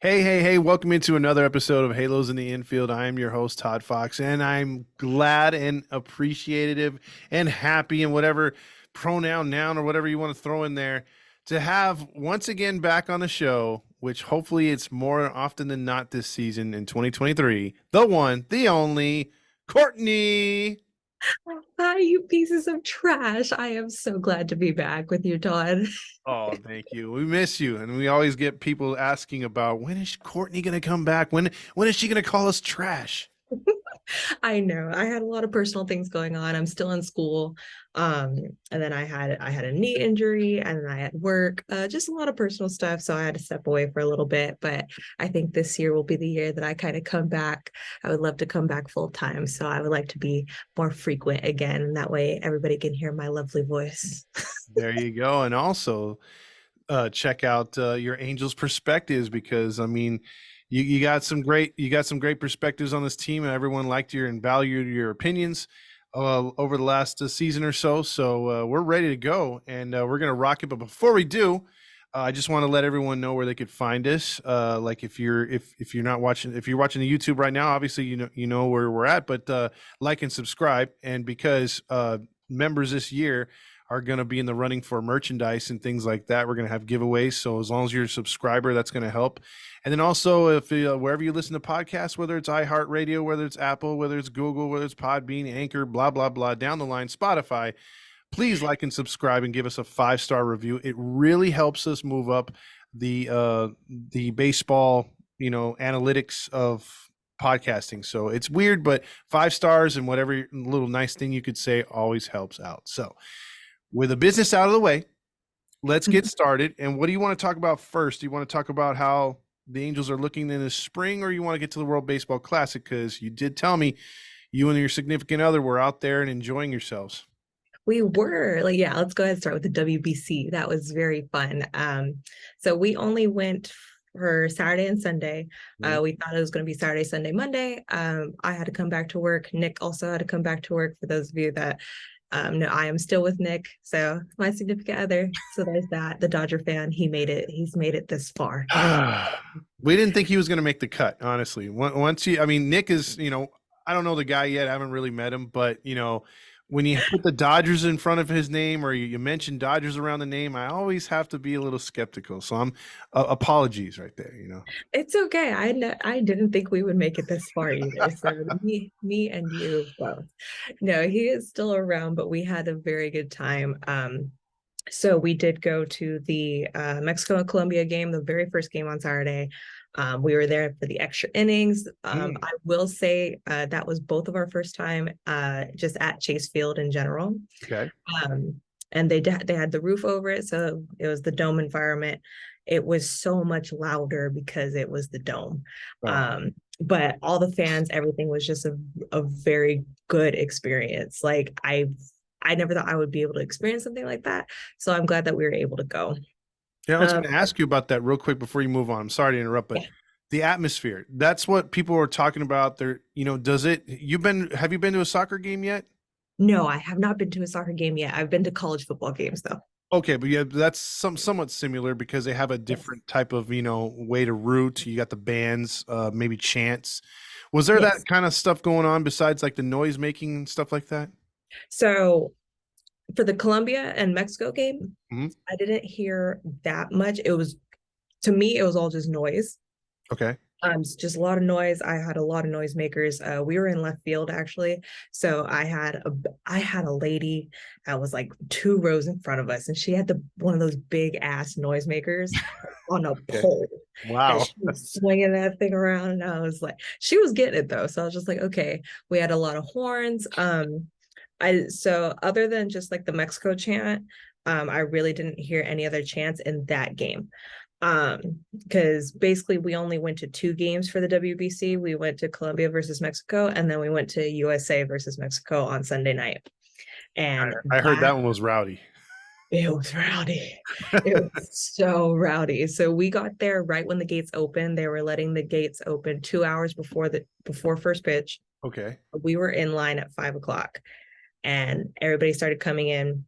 Hey, welcome into another episode of Halos in the Infield. I am your host, Todd Fox, and I'm glad and appreciative and happy and whatever pronoun, noun, or whatever you want to throw in there to have once again back on the show, which hopefully it's more often than not this season in 2023, the one, the only, Courtney. Hi, you pieces of trash. I am so glad to be back with you, Todd. Oh, thank you. We miss you, and we always get people asking about when is Courtney going to come back? When is she going to call us trash? I know I had a lot of personal things going on. I'm still in school. And then I had a knee injury and then I had work, just a lot of personal stuff. So I had to step away for a little bit. But I think this year will be the year that I kind of come back. I would love to come back full time. So I would like to be more frequent again. And that way everybody can hear my lovely voice. There you go. And also, check out your Angels perspectives because I mean, you got some great perspectives on this team, and everyone liked your and valued your opinions over the last season or so. So we're ready to go, and we're gonna rock it. But before we do, I just want to let everyone know where they could find us. Like if you're not watching, if you're watching the YouTube right now, obviously you know where we're at. But like and subscribe, and because members this year are going to be in the running for merchandise and things like that. We're going to have giveaways. So as long as you're a subscriber, that's going to help. And then also, if wherever you listen to podcasts, whether it's iHeartRadio, whether it's Apple, whether it's Google, whether it's Podbean, Anchor, blah, blah, blah, down the line, Spotify, please like and subscribe and give us a 5-star review. It really helps us move up the baseball, analytics of podcasting. So it's weird, but 5 stars and whatever little nice thing you could say always helps out. So with the business out of the way, let's get started. And what do you want to talk about first? Do you want to talk about how the Angels are looking in the spring, or you want to get to the World Baseball Classic? Because you did tell me you and your significant other were out there and enjoying yourselves. We were like, yeah, let's go ahead and start with the WBC. That was very fun. So we only went for Saturday and Sunday. Mhm. We thought it was going to be Saturday, Sunday, Monday. I had to come back to work. Nick also had to come back to work. For those of you that no, I am still with Nick. So my significant other. So there's that. The Dodger fan. He made it. He's made it this far. We didn't think he was going to make the cut, honestly. I mean, Nick is, I don't know the guy yet. I haven't really met him, but, when you put the Dodgers in front of his name or you mention Dodgers around the name, I always have to be a little skeptical. So I'm apologies right there. It's okay. I didn't think we would make it this far either. So me and you both. No, he is still around, but we had a very good time. So we did go to the Mexico and Colombia game, the very first game on Saturday. We were there for the extra innings. I will say that was both of our first time just at Chase Field in general. Okay. And they had the roof over it, so it was the dome environment. It was so much louder because it was the dome. Oh. But all the fans, everything was just a very good experience. Like I never thought I would be able to experience something like that. So I'm glad that we were able to go. Yeah, I was Um, going to ask you about that real quick before you move on. I'm sorry to interrupt, but yeah. the atmosphere, that's what people are talking about there. Have you been to a soccer game yet? No, I have not been to a soccer game yet. I've been to college football games though. Okay, but yeah, that's somewhat similar because they have a Yes. different type of, way to root. You got the bands, maybe chants. Was there that Yes. kind of stuff going on besides like the noise making and stuff like that? So for the Colombia and Mexico game, Hmm. I didn't hear that much. It was to me, it was all just noise. Okay. Just a lot of noise. I had a lot of noisemakers. We were in left field actually, so I had a lady that was like 2 rows in front of us, and she had the one of those big ass noisemakers on a Okay. pole, and Wow. she was swinging that thing around, and I was like, she was getting it though. So I was just like, okay. We had a lot of horns. I so other than just like the Mexico chant, I really didn't hear any other chants in that game. Because basically we only went to 2 games for the WBC. We went to Colombia versus Mexico, and then we went to USA versus Mexico on Sunday night. And I heard that that one was rowdy. it was rowdy. It was so rowdy. So we got there right when the gates opened. They were letting the gates open 2 hours before first pitch. Okay. We were in line at 5 o'clock, and everybody started coming in.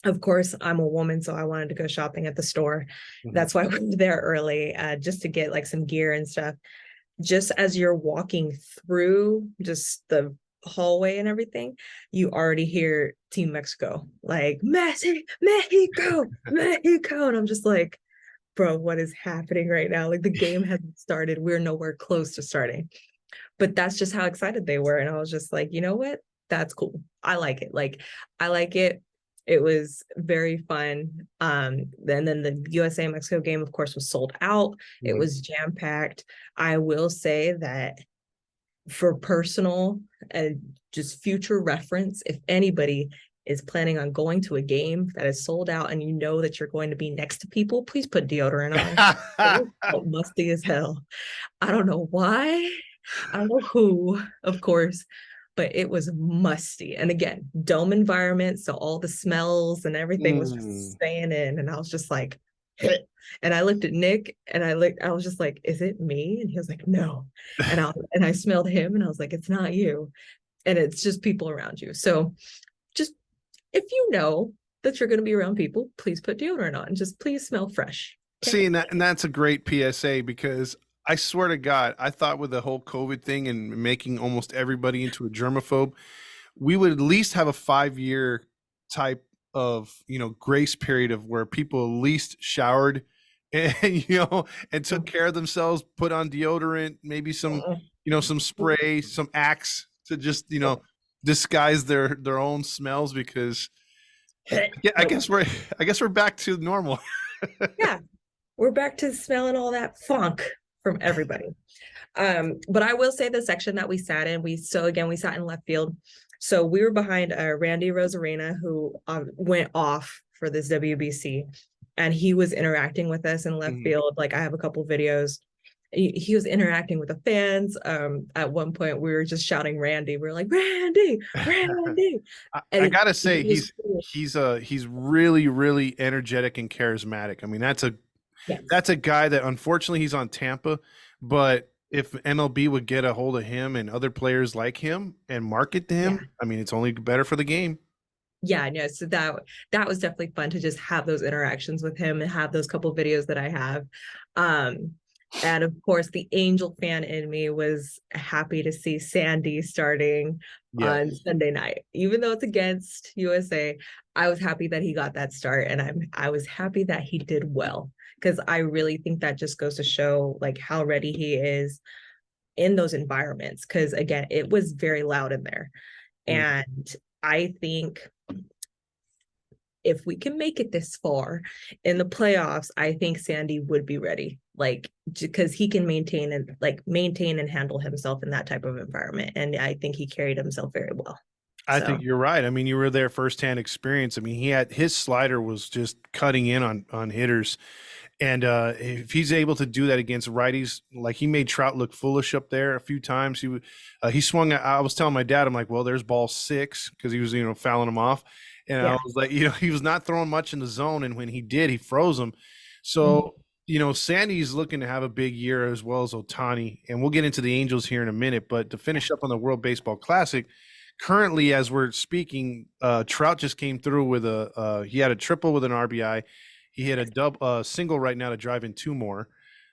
Of course, I'm a woman, so I wanted to go shopping at the store. Mhm. That's why I went there early, just to get like some gear and stuff. Just as you're walking through just the hallway and everything, you already hear Team Mexico, like Messi, Mexico, Mexico. And I'm just like, bro, what is happening right now? Like the game hasn't started. We're nowhere close to starting. But that's just how excited they were. And I was just like, you know what? That's cool. I like it. Like, I like it. It was very fun. And then the USA Mexico game, of course, was sold out. It Mhm. was jam packed. I will say that for personal and just future reference, if anybody is planning on going to a game that is sold out and you know that you're going to be next to people, please put deodorant on. It was musty as hell. I don't know why. I don't know who, of course, but it was musty. And again, dome environment. So all the smells and everything was just Mm. staying in. And I was just like, and I looked at Nick and I was just like, is it me? And he was like, no. And I smelled him and I was like, it's not you. And it's just people around you. So just if you know that you're going to be around people, please put deodorant on. Just please smell fresh. Okay. See, and that's a great PSA because I swear to God, I thought with the whole COVID thing and making almost everybody into a germaphobe, we would at least have a 5 year type of grace period of where people at least showered and and took care of themselves, put on deodorant, maybe some some spray, some Axe to just disguise their own smells because yeah, I Nope. guess we're I guess we're back to normal. Yeah, we're back to smelling all that funk from everybody. But I will say the section that we sat in, we sat in left field. So we were behind Randy Rosarena, who went off for this WBC, and he was interacting with us in left Mhm. field. Like I have a couple videos. He was interacting with the fans. At one point, we were just shouting Randy. We were like, Randy, Randy. I And gotta it say was he's cool. he's really really energetic and charismatic. I mean Yes. that's a guy that unfortunately he's on Tampa, but if MLB would get a hold of him and other players like him and market to Yeah. him, I mean it's only better for the game. Yeah, no, so that was definitely fun to just have those interactions with him and have those couple videos that I have. Um, and of course, the Angel fan in me was happy to see Sandy starting on Yes. Sunday night, even though it's against USA. I was happy that he got that start, and I was happy that he did well because I really think that just goes to show like how ready he is in those environments. Because again, it was very loud in there, Mhm. and I think if we can make it this far in the playoffs, I think Sandy would be ready. Like because he can maintain and handle himself in that type of environment. And I think he carried himself very well. I think So you're right. I mean, you were there firsthand experience. I mean, he had his slider was just cutting in on hitters. And if he's able to do that against righties, like he made Trout look foolish up there a few times. He swung. I was telling my dad, I'm like, well, there's ball 6 because he was fouling him off, and I yeah. was like, he was not throwing much in the zone, and when he did, he froze him. Mhm. So Sandy's looking to have a big year as well as Otani, and we'll get into the Angels here in a minute. But to Yeah. finish up on the World Baseball Classic, currently as we're speaking, Trout just came through with he had a triple with an RBI. He hit a single right now to drive in 2 more.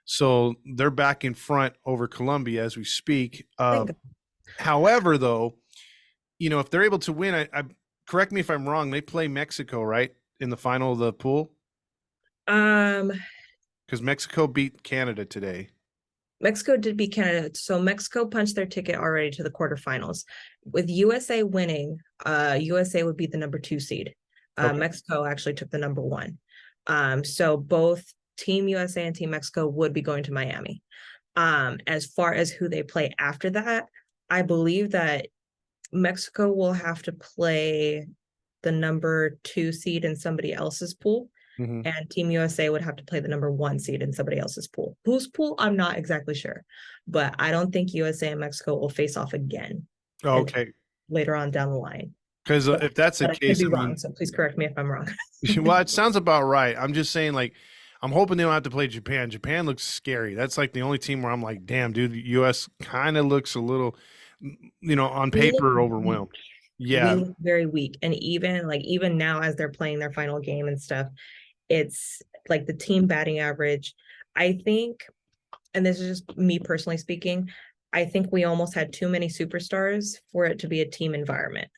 So they're back in front over Colombia as we speak. Thank However, though, if they're able to win, I correct me if I'm wrong. They play Mexico, right, in the final of the pool God. because Mexico beat Canada today. Mexico did beat Canada. So Mexico punched their ticket already to the quarterfinals. With USA winning, USA would be the number 2 seed. Okay. Mexico actually took the number 1. So both Team USA and Team Mexico would be going to Miami. As far as who they play after that, I believe that Mexico will have to play the number 2 seed in somebody else's pool, Mhm. and Team USA would have to play the number 1 seed in somebody else's pool. Whose pool? I'm not exactly sure, but I don't think USA and Mexico will face off again until Okay. later on down the line. Because But if that's the but I could case, be I wrong, mean, so please correct me if I'm wrong. well, it sounds about right. I'm just saying, like, I'm hoping they don't have to play Japan. Japan looks scary. That's like the only team where I'm like, damn, dude, the U.S. kind of looks a little, on Look, paper overwhelmed. Yeah, We look very weak. And even now as they're playing their final game and stuff, it's like the team batting average. I think, and this is just me personally speaking, I think we almost had too many superstars for it to be a team environment.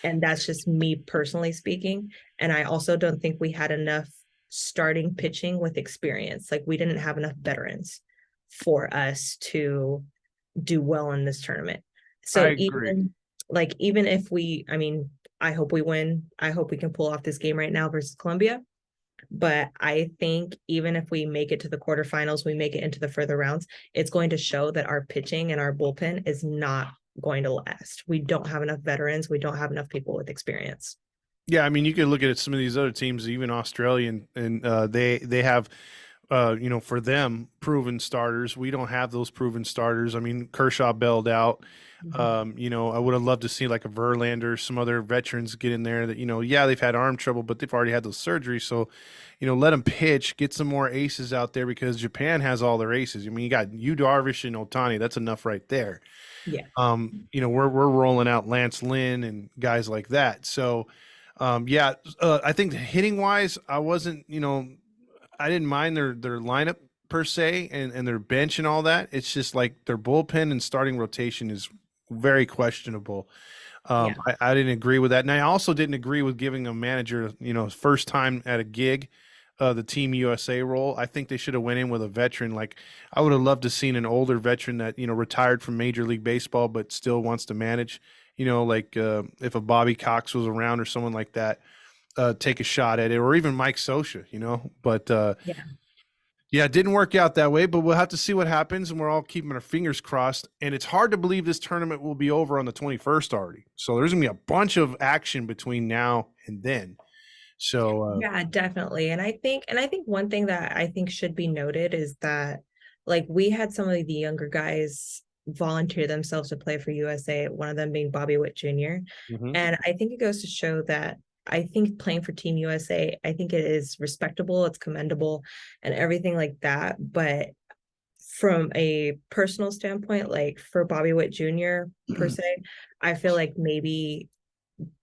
And that's just me personally speaking. And I also don't think we had enough starting pitching with experience. Like we didn't have enough veterans for us to do well in this tournament. I So agree. even if I mean, I hope we win. I hope we can pull off this game right now versus Colombia. But I think even if we make it to the quarterfinals, we make it into the further rounds, it's going to show that our pitching and our bullpen is not going to last. We don't have enough veterans. We don't have enough people with experience. Yeah, I mean, you could look at some of these other teams, even Australian, and they have for them, proven starters. We don't have those proven starters. I mean, Kershaw bailed out. Mhm. I would have loved to see like a Verlander, some other veterans get in there that, yeah, they've had arm trouble, but they've already had those surgeries. So, let them pitch, get some more aces out there because Japan has all their aces. I mean, you got Yu Darvish and Otani. That's enough right there. Yeah. We're rolling out Lance Lynn and guys like that. So, yeah, I think hitting wise, I wasn't, I didn't mind their lineup per se and their bench and all that. It's just like their bullpen and starting rotation is very questionable. Yeah. I didn't agree with that, and I also didn't agree with giving a manager, first time at a gig, the Team USA role. I think they should have went in with a veteran. Like I would have loved to seen an older veteran that retired from Major League Baseball but still wants to manage. Like if a Bobby Cox was around or someone like that, take a shot at it, or even Mike Scioscia. But Yeah. yeah, it didn't work out that way, but we'll have to see what happens, and we're all keeping our fingers crossed. And it's hard to believe this tournament will be over on the 21st already. So there's going to be a bunch of action between now and then. So, Yeah, definitely. And I think one thing that I think should be noted is that like we had some of the younger guys volunteer themselves to play for USA, one of them being Bobby Witt Jr. mhm. And I think it goes to show that I think playing for Team USA, I think it is respectable, it's commendable, and everything like that. But from a personal standpoint, like for Bobby Witt Jr. per se, I feel like maybe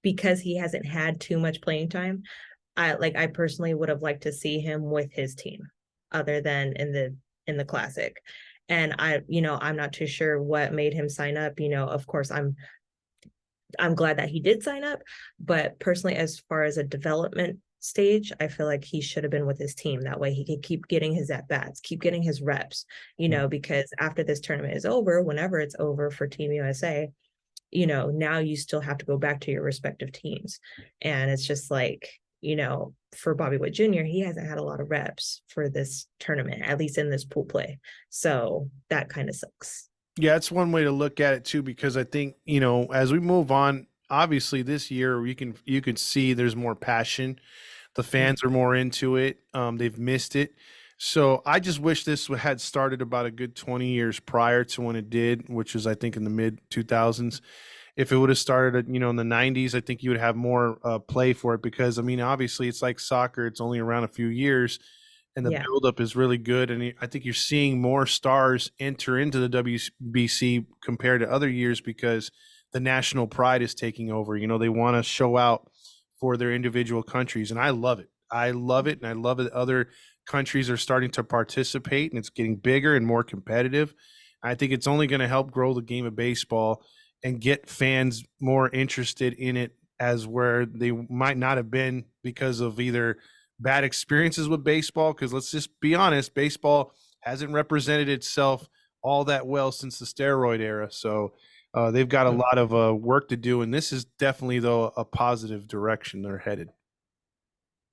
because he hasn't had too much playing time, I personally would have liked to see him with his team other than in the classic. And I'm not too sure what made him sign up. Of course I'm glad that he did sign up, but personally as far as a development stage, I feel like he should have been with his team. That way he could keep getting his at bats, keep getting his reps, because after this tournament is over, whenever it's over for Team USA, now you still have to go back to your respective teams. And it's just like, for Bobby Witt Jr., he hasn't had a lot of reps for this tournament, at least in this pool play. So that kind of sucks. Yeah, it's one way to look at it too, because I think, as we move on, obviously this year you can see there's more passion. The Yeah. fans are more into it. They've missed it. So I just wish this had started about a good 20 years prior to when it did, which was I think in the mid 2000s. If it would have started, in the 90s, I think you would have more play for it because I mean, obviously it's like soccer; it's only around a few years, and the Yeah. buildup is really good. And I think you're seeing more stars enter into the WBC compared to other years because the national pride is taking over. They want to show out for their individual countries, and I love it. I love it, and I love that other countries are starting to participate, and it's getting bigger and more competitive. I think it's only going to help grow the game of baseball and get fans more interested in it as where they might not have been because of either bad experiences with baseball. Because let's just be honest, baseball hasn't represented itself all that well since the steroid era. So they've got a lot of work to do, and this is definitely though a positive direction they're headed.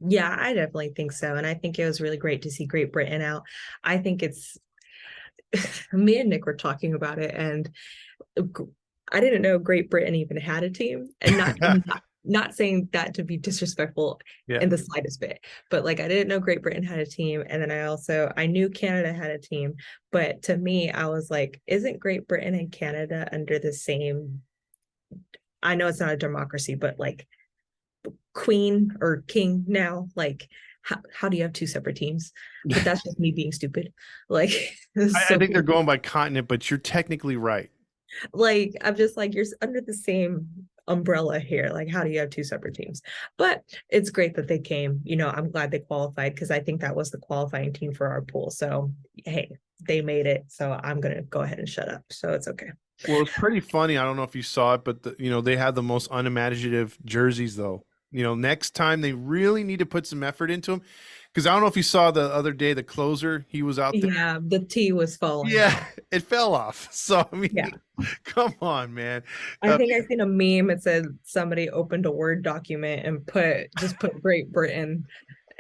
Yeah, I definitely think so. And I think it was really great to see Great Britain out. I think it's me and Nick were talking about it, and I didn't know Great Britain even had a team, and not saying that to be disrespectful Yeah. in the slightest bit, but like I didn't know Great Britain had a team, and then I knew Canada had a team, but to me I was like, isn't Great Britain and Canada under the same? I know it's not a democracy, but like queen or king now, like how do you have two separate teams? But that's just me being stupid. Like I so think they're going by continent, but you're technically right. I'm just like, you're under the same umbrella here. Like, how do you have two separate teams? But it's great that they came. I'm glad they qualified because I think that was the qualifying team for our pool. So, hey, they made it. So I'm going to go ahead and shut up. So it's okay. Well, it's pretty funny. I don't know if you saw it, but they had the most unimaginative jerseys though. Next time they really need to put some effort into them because I don't know if you saw the other day the closer he was out there. Yeah, the T was falling Yeah, off. it fell off. So I Yeah. mean, come on, man. I think I seen a meme. It said somebody opened a Word document and put Great Britain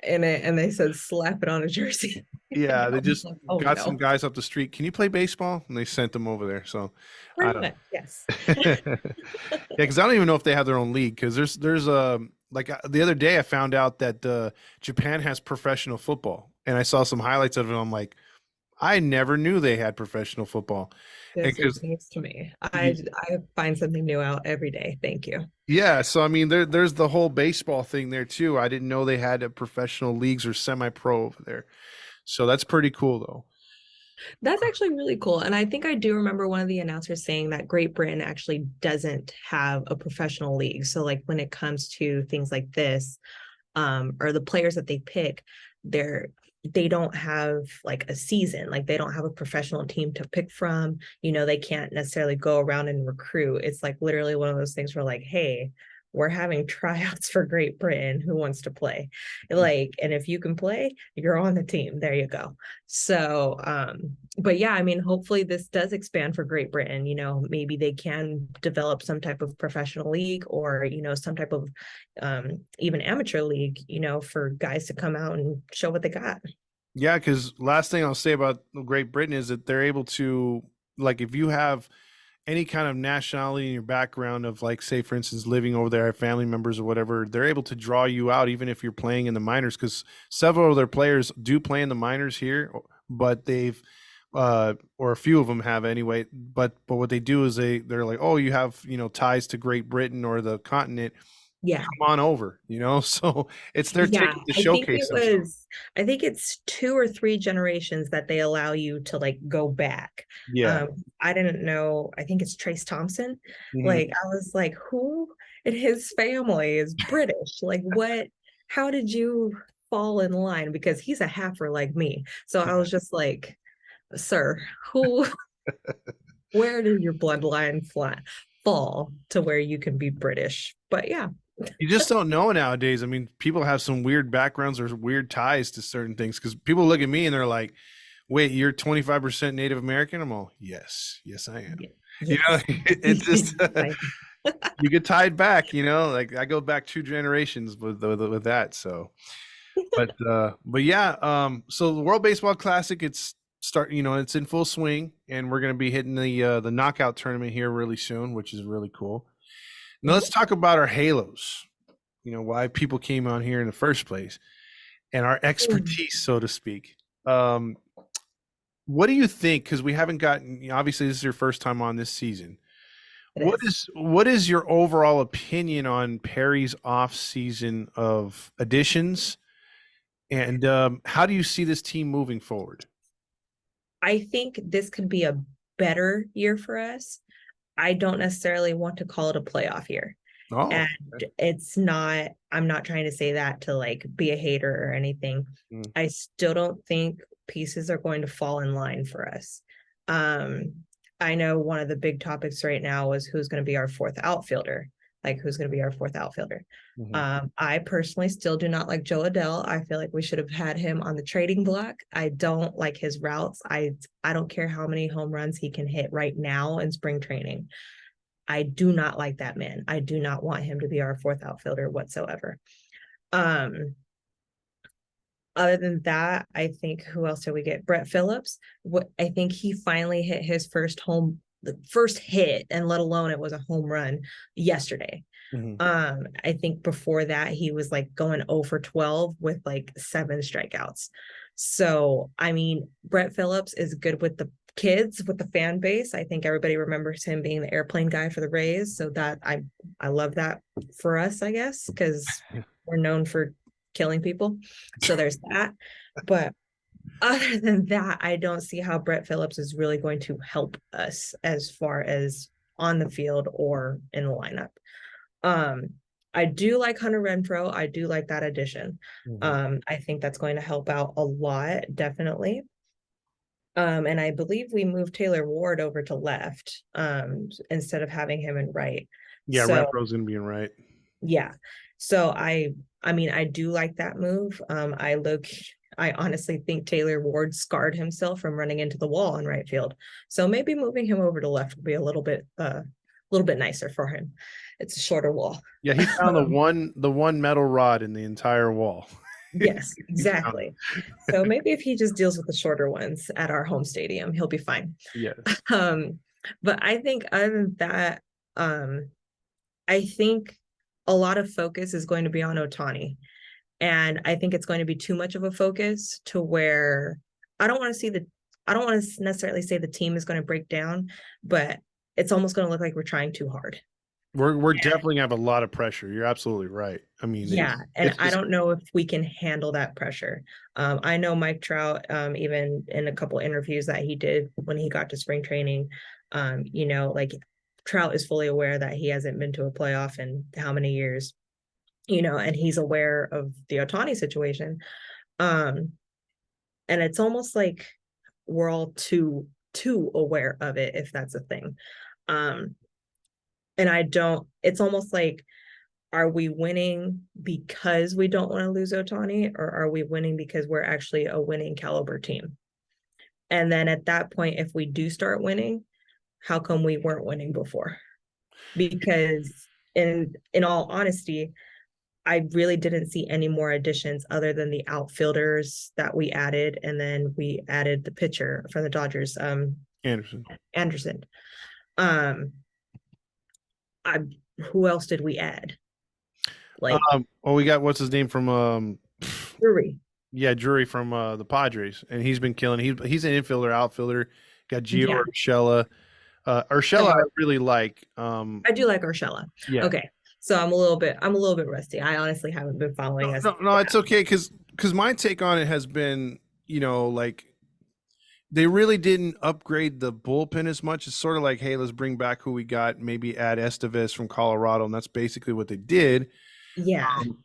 in it, and they said slap it on a jersey. Yeah, I they was just like, oh got some no. guys up the street. Can you play baseball? And they sent them over there. So I Pretty don't much, yes. know. Yeah, because I don't even know if they have their own league. Because there's like the other day I found out that Japan has professional football, and I saw some highlights of it. I'm like, I never knew they had professional football. And This is because news to me. I find something new out every day. Thank you. yeah, so I mean there's the whole baseball thing there too. I didn't know they had a professional leagues or semi-pro over there. So that's pretty cool though. That's actually really cool. And I think I do remember one of the announcers saying that Great Britain actually doesn't have a professional league. So like when it comes to things like this, or the players that they pick, they don't have like a season, like they don't have a professional team to pick from. They can't necessarily go around and recruit. It's like literally one of those things where like, hey, we're having tryouts for Great Britain. Who wants to play? Like, and if you can play, you're on the team. There you go. So, but yeah, I mean, hopefully this does expand for Great Britain. Maybe they can develop some type of professional league, or some type of even amateur league, for guys to come out and show what they got. Yeah, because last thing I'll say about Great Britain is that they're able to, like, if you have any kind of nationality in your background of, like, say, for instance, living over there, family members or whatever, they're able to draw you out even if you're playing in the minors. Because several of their players do play in the minors here, but they've, or a few of them have anyway. But what they do is they're like, oh, you have ties to Great Britain or the continent, Yeah. come on over. So it's their Yeah, ticket to I think showcase themselves. I think it's two or three generations that they allow you to like go back. Yeah. I didn't know, I think it's Trace Thompson. Mhm. Like I was like, who in his family is British? Like what, how did you fall in line? Because he's a halfer like me. So I was just like, sir, who, where did your bloodline fall to where you can be British? But yeah. You just don't know nowadays. I mean, people have some weird backgrounds or weird ties to certain things because people look at me and they're like, wait, you're 25% Native American? I'm all, yes, yes, I am. Yes. It's just Like, you get tied back, like I go back 2 generations with that. So, but yeah, so the World Baseball Classic, it's in full swing, and we're gonna be hitting the knockout tournament here really soon, which is really cool. Now let's talk about our halos. Why people came on here in the first place and our expertise, so to speak. What do you think? Because we haven't gotten, obviously this is your first time on this season. it is. What is your overall opinion on Perry's off season of additions, and how do you see this team moving forward? I think this could be a better year for us. I don't necessarily want to call it a playoff year. Oh, And I'm not trying to say that to like be a hater or anything. mm, I still don't think pieces are going to fall in line for us. Um, I know one of the big topics right now is who's going to be our fourth outfielder. Like who's going to be our fourth outfielder. mhm. I personally still do not like Joe Adele. I feel like we should have had him on the trading block. I don't like his routes. I don't care how many home runs he can hit right now in spring training. I do not like that man. I do not want him to be our fourth outfielder whatsoever. Um, Other than that, I think who else did we get? Brett Phillips. What I think he finally hit his the first hit, and let alone it was a home run yesterday. Mhm. I think before that he was like going 0 for 12 with like 7 strikeouts. So I mean, Brett Phillips is good with the kids, with the fan base. I think everybody remembers him being the airplane guy for the Rays. So that I love that for us, I guess, because we're known for killing people. So there's that. But other than that, I don't see how Brett Phillips is really going to help us as far as on the field or in the lineup. Um, I do like Hunter Renfro. I do like that addition. Mhm. I think that's going to help out a lot, definitely. And I believe we moved Taylor Ward over to left, instead of having him in right. Yeah, So Renfro's gonna be in right. yeah. So I mean, I do like that move. I honestly think Taylor Ward scarred himself from running into the wall in right field. So maybe moving him over to left would be a little bit nicer for him. It's a shorter wall. Yeah, he found the one metal rod in the entire wall. Yes, He found exactly. So maybe if he just deals with the shorter ones at our home stadium, he'll be fine. yes. Um, but I think other than that, I think a lot of focus is going to be on Otani. And I think it's going to be too much of a focus to where I don't want to see the I don't want to necessarily say the team is going to break down, but it's almost going to look like we're trying too hard. We're definitely gonna have a lot of pressure. You're absolutely right. I mean, Yeah, and it's I just don't know if we can handle that pressure. I know Mike Trout, even in a couple interviews that he did when he got to spring training, like Trout is fully aware that he hasn't been to a playoff in how many years, and he's aware of the Otani situation. Um, and it's almost like we're all too aware of it, if that's a thing. Um, and I don't. It's almost like, are we winning because we don't want to lose Otani, or are we winning because we're actually a winning caliber team? And then at that point, if we do start winning, how come we weren't winning before? Because in all honesty, I really didn't see any more additions other than the outfielders that we added, and then we added the pitcher for the Dodgers, Anderson. Anderson. Um, I Who else did we add? Like Well, we got what's his name from Drury. yeah, Drury from the Padres, and he's been killing. He's an infielder, outfielder. Got Gio Yeah. Urshela. Urshela, I So really like. I do like Urshela. Yeah. Okay. So I'm a little bit rusty. I honestly haven't been following us. No, it's okay because my take on it has been, like they really didn't upgrade the bullpen as much. It's sort of like, hey, let's bring back who we got, maybe add Estevez from Colorado, and that's basically what they did. Yeah. Um,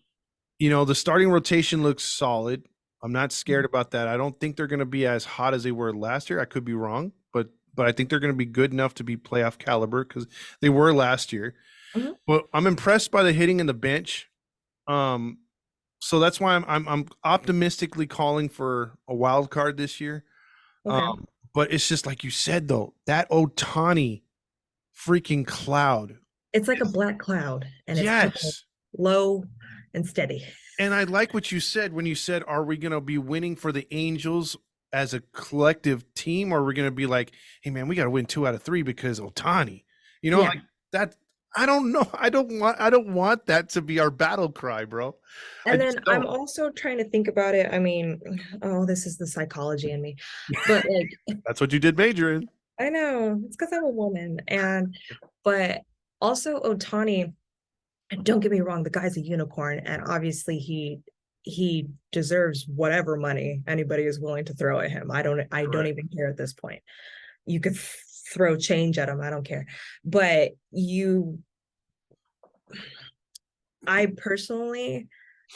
the starting rotation looks solid. I'm not scared about that. I don't think they're going to be as hot as they were last year. I could be wrong, but I think they're going to be good enough to be playoff caliber because they were last year. Mhm. But I'm impressed by the hitting in the bench. Um, so that's why I'm optimistically calling for a wild card this year. Okay. But it's just like you said though, that Otani freaking cloud. It's like a black cloud and it's coming Yes. low and steady. And I like what you said when you said, are we going to be winning for the Angels as a collective team? Or are we going to be like, hey, man, we got to win 2 out of 3 because Otani, Yeah. like that. I don't know. I don't want that to be our battle cry, bro. I And then just I'm don't. also trying to think about it. I mean, oh, this is the psychology in me. But like, That's what you did major in. I know it's because I'm a woman. But also Otani, don't get me wrong, the guy's a unicorn, and obviously he deserves whatever money anybody is willing to throw at him. I don't Correct. even care at this point. You could throw change at him, I don't care. But I personally,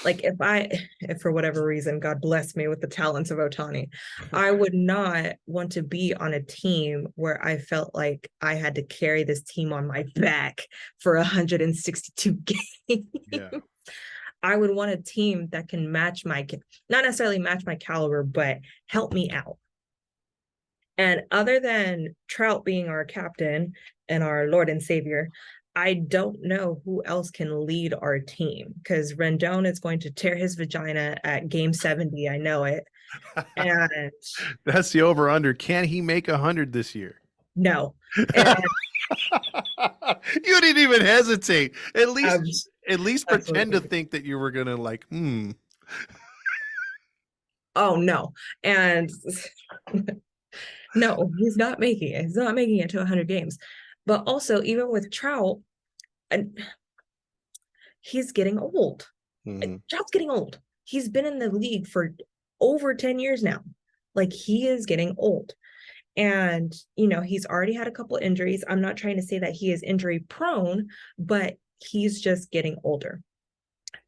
like, if for whatever reason, God bless me with the talents of Otani, I would not want to be on a team where I felt like I had to carry this team on my back for 162 games. Yeah. I would want a team that can not necessarily match my caliber, but help me out. And other than Trout being our captain and our Lord and Savior, I don't know who else can lead our team, because Rendon is going to tear his vagina at game 70. I know it. And That's the over under. Can he make 100 this year? no. And You didn't even hesitate. At least um, at least pretend to absolutely. think that you were gonna like, Oh no. And no, he's not making it. He's not making it to 100 games. But also, even with Trout, and he's getting old. Mhm. Trout's getting old. He's been in the league for over 10 years now. Like, he is getting old. And, he's already had a couple injuries. I'm not trying to say that he is injury prone, but he's just getting older.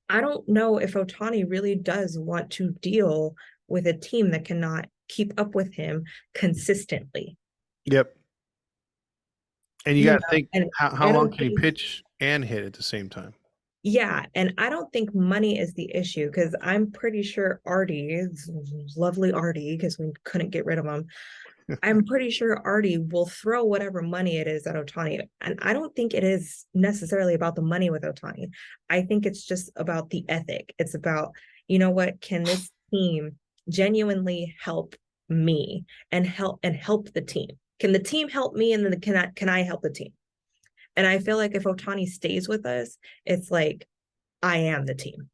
I don't know if Otani really does want to deal with a team that cannot keep up with him consistently. Yep. And you got You to know, think, and how I long don't can he think, pitch and hit at the same time? yeah, and I don't think money is the issue because I'm pretty sure Artie, lovely Artie, because we couldn't get rid of him. I'm pretty sure Artie will throw whatever money it is at Otani. And I don't think it is necessarily about the money with Otani. I think it's just about the ethic. It's about, you know what, can this team genuinely help me and help the team? Can the team help me? And then can I help the team? And I feel like if Otani stays with us, it's like I am the team.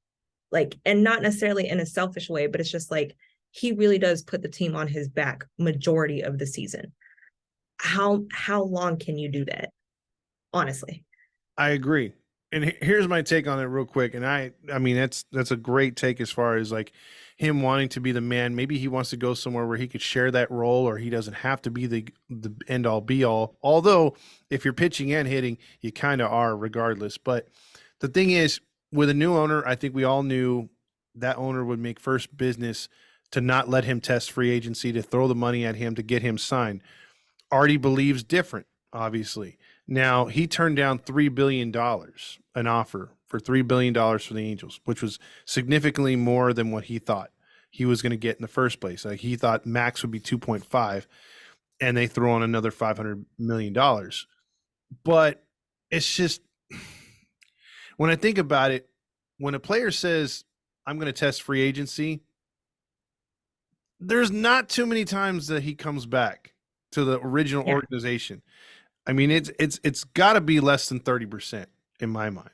Like, and not necessarily in a selfish way, but it's just like he really does put the team on his back majority of the season. How long can you do that? Honestly. I agree. And here's my take on it real quick. And I mean, that's a great take as far as like him wanting to be the man. Maybe he wants to go somewhere where he could share that role, or he doesn't have to be the end all be all. Although if you're pitching and hitting, you kind of are regardless. But the thing is, with a new owner, I think we all knew that owner would make first business to not let him test free agency, to throw the money at him to get him signed. Artie believes different, obviously. Now, he turned down $3 billion, an offer for $3 billion for the Angels, which was significantly more than what he thought he was going to get in the first place. Like, he thought max would be 2.5, and they throw on another $500 million. But it's just, when I think about it, when a player says, I'm going to test free agency, there's not too many times that he comes back to the original Yeah. organization. I mean, it's got to be less than 30% in my mind.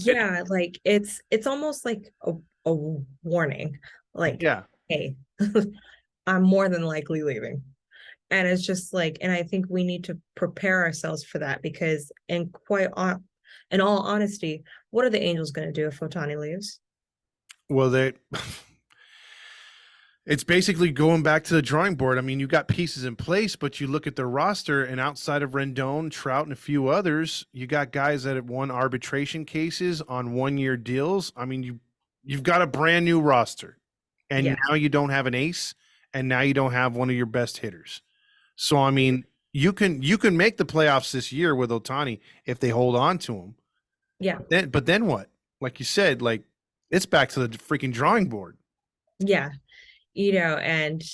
Yeah, like it's almost like a warning. Like, Yeah. hey, I'm more than likely leaving. And it's just like, and I think we need to prepare ourselves for that because in all honesty, what are the Angels going to do if Otani leaves? Well, they it's basically going back to the drawing board. I mean, you got pieces in place, but you look at their roster, and outside of Rendon, Trout, and a few others, you got guys that have won arbitration cases on 1 year deals. I mean, you've got a brand new roster, and Yeah, now you don't have an ace, and now you don't have one of your best hitters. So I mean, you can make the playoffs this year with Otani if they hold on to him. yeah, But then what? Like you said, like it's back to the freaking drawing board. yeah. You know, and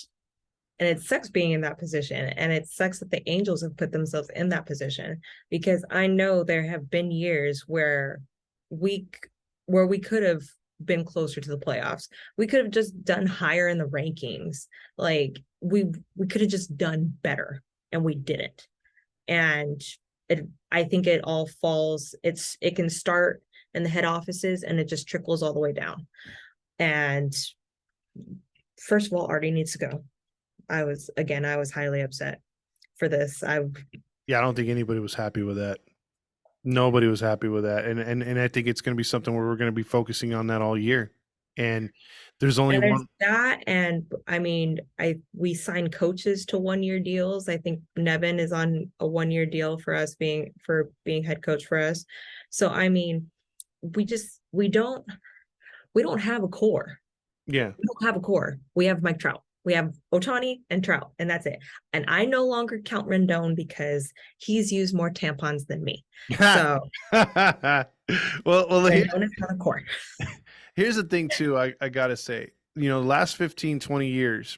it sucks being in that position, and it sucks that the Angels have put themselves in that position because I know there have been years we where we could have been closer to the playoffs. We could have just done higher in the rankings. Like we could have just done better, and we didn't. And I think it all falls. It can start in the head offices, and it just trickles all the way down. And first of all, Artie needs to go. I was highly upset for this. Yeah, I don't think anybody was happy with that. Nobody was happy with that, and I think it's going to be something where we're going to be focusing on that all year. And there's only and there's one. that, and I mean, we signed coaches to 1 year deals. I think Nevin is on a 1 year deal for being head coach for us. So I mean, we just we don't have a core. Yeah, We don't have a core. We have Mike Trout. We have Otani and Trout, and that's it. And I no longer count Rendon because he's used more tampons than me. well, So well, Rendon is not a core. here's the thing too. I gotta say, the last 15, 20 years,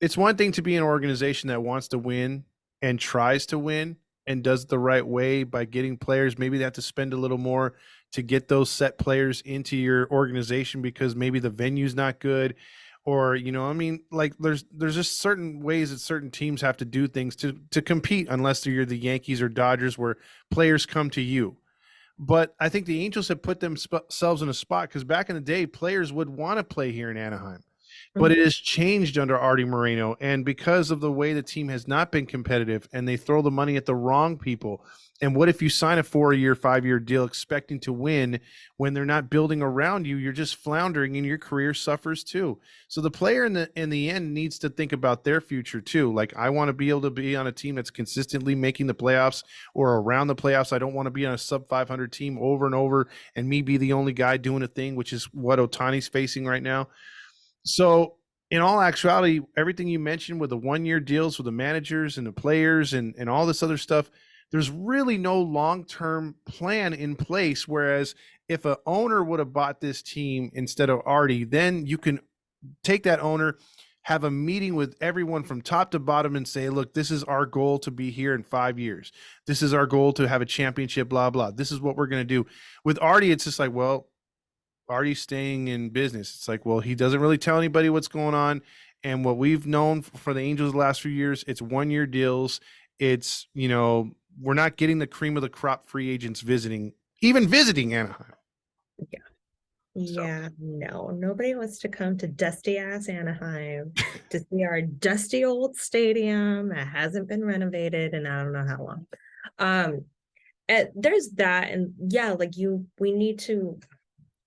it's one thing to be an organization that wants to win and tries to win and does it the right way by getting players. Maybe they have to spend a little more to get those set players into your organization because maybe the venue's not good, or I mean, like there's just certain ways that certain teams have to do things to compete, unless you're the Yankees or Dodgers, where players come to you. But I think the Angels have put themselves in a spot because back in the day, players would want to play here in Anaheim. but it Mhm. has changed under Artie Moreno. And because of the way the team has not been competitive and they throw the money at the wrong people. And what if you sign a 4-year, 5-year deal expecting to win when they're not building around you? You're just floundering and your career suffers too. So the player in the end needs to think about their future too. Like, I want to be able to be on a team that's consistently making the playoffs or around the playoffs. I don't want to be on a sub 500 team over and over and me be the only guy doing a thing, which is what Otani's facing right now. So, in all actuality, everything you mentioned with the 1-year deals with the managers and the players and all this other stuff, there's really no long term plan in place. Whereas if an owner would have bought this team instead of Artie, then you can take that owner, have a meeting with everyone from top to bottom and say, look, this is our goal to be here in 5 years. This is our goal to have a championship, blah, blah. This is what we're going to do. With Artie, it's just like, well, already staying in business. It's like, well, he doesn't really tell anybody what's going on. And what we've known for the Angels the last few years, it's 1-year deals. It's, we're not getting the cream of the crop free agents even visiting Anaheim. Yeah. So, Yeah, no, nobody wants to come to dusty ass Anaheim to see our dusty old stadium that hasn't been renovated in I don't know how long. Um, and there's that, and yeah, like we need to.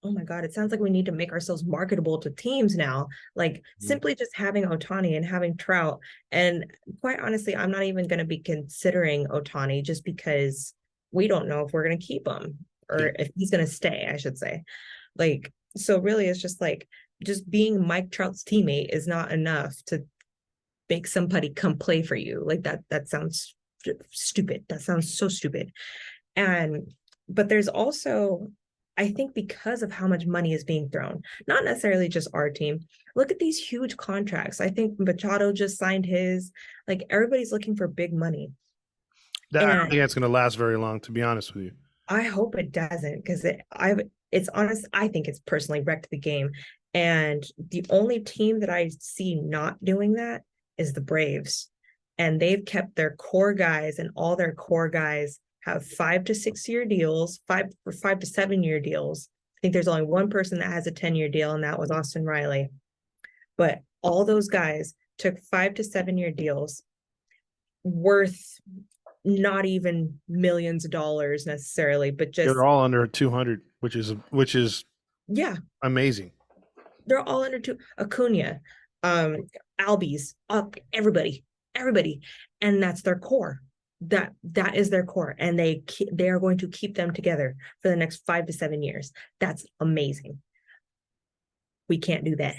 Oh my God, it sounds like we need to make ourselves marketable to teams now. Like simply just having Otani and having Trout. And quite honestly, I'm not even going to be considering Otani just because we don't know if we're going to keep him yeah. or if he's going to stay, I should say. Like, so really, it's just like just being Mike Trout's teammate is not enough to make somebody come play for you. Like that sounds stupid. That sounds so stupid. And but there's also, I think because of how much money is being thrown, not necessarily just our team. Look at these huge contracts. I think Machado just signed his, like everybody's looking for big money. I don't And think that's going to last very long, to be honest with you. I hope it doesn't because it's honest, I think it's personally wrecked the game. And the only team that I see not doing that is the Braves. And they've kept their core guys, and all their core guys have 5 to 6 year deals, 5 to 7 year deals. I think there's only one person that has a 10-year deal, and that was Austin Riley. But all those guys took 5 to 7 year deals worth not even millions of dollars necessarily, but They're just, all under 200, which is yeah, amazing. they're all under two. Acuna, Albies, everybody, and that's their core. That is their core, and they are going to keep them together for the next 5 to 7 years. That's amazing. We can't do that.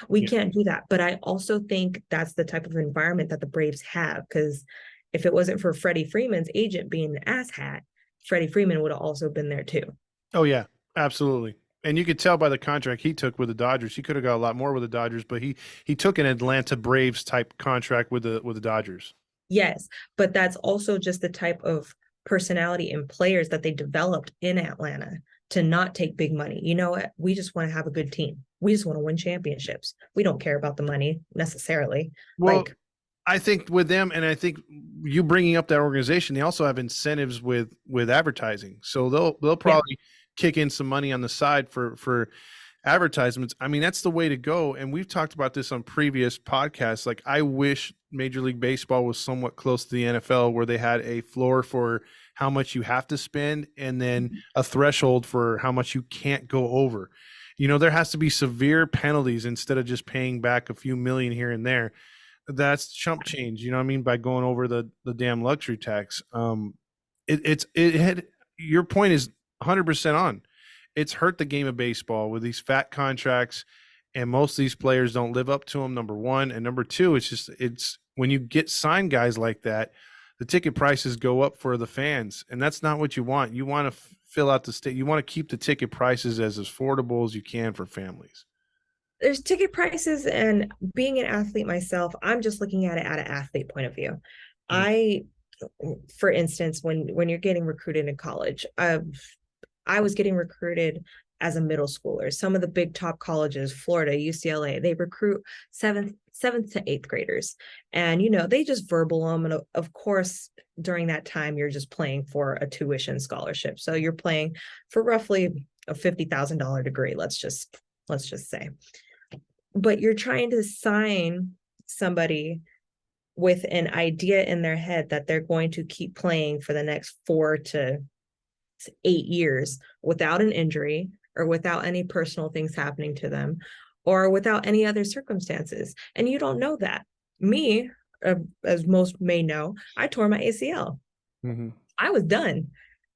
We Yeah. can't do that. But I also think that's the type of environment that the Braves have, because if it wasn't for Freddie Freeman's agent being an asshat, Freddie Freeman would have also been there too. Oh yeah, absolutely. And you could tell by the contract he took with the Dodgers. He could have got a lot more with the Dodgers, but he took an Atlanta Braves type contract with the Dodgers. Yes, but that's also just the type of personality and players that they developed in Atlanta to not take big money. You know what? We just want to have a good team. We just want to win championships. We don't care about the money necessarily. Well, Like, I think with them, and I think you bringing up that organization, they also have incentives with advertising, so they'll yeah, probably kick in some money on the side for advertisements. I mean, that's the way to go. And we've talked about this on previous podcasts. Like, I wish Major League Baseball was somewhat close to the NFL, where they had a floor for how much you have to spend and then a threshold for how much you can't go over. There has to be severe penalties instead of just paying back a few million here and there. That's chump change, you know what I mean, by going over the damn luxury tax. It had, your point is 100% on. It's hurt the game of baseball with these fat contracts, and most of these players don't live up to them. Number one, and number two, it's when you get signed guys like that, the ticket prices go up for the fans, and that's not what you want. You want to fill out the state. You want to keep the ticket prices as affordable as you can for families. there's ticket prices, and being an athlete myself, I'm just looking at it at an athlete point of view. Mhm. I, for instance, when you're getting recruited in college, I was getting recruited as a middle schooler. Some of the big top colleges, Florida, UCLA, they recruit seventh to eighth graders, and they just verbal them. And of course, during that time, you're just playing for a tuition scholarship, so you're playing for roughly a $50,000 degree. Let's just say but you're trying to sign somebody with an idea in their head that they're going to keep playing for the next 4 to 8 years without an injury or without any personal things happening to them or without any other circumstances. And you don't know that. Me, as most may know, I tore my ACL. Mm-hmm. I was done.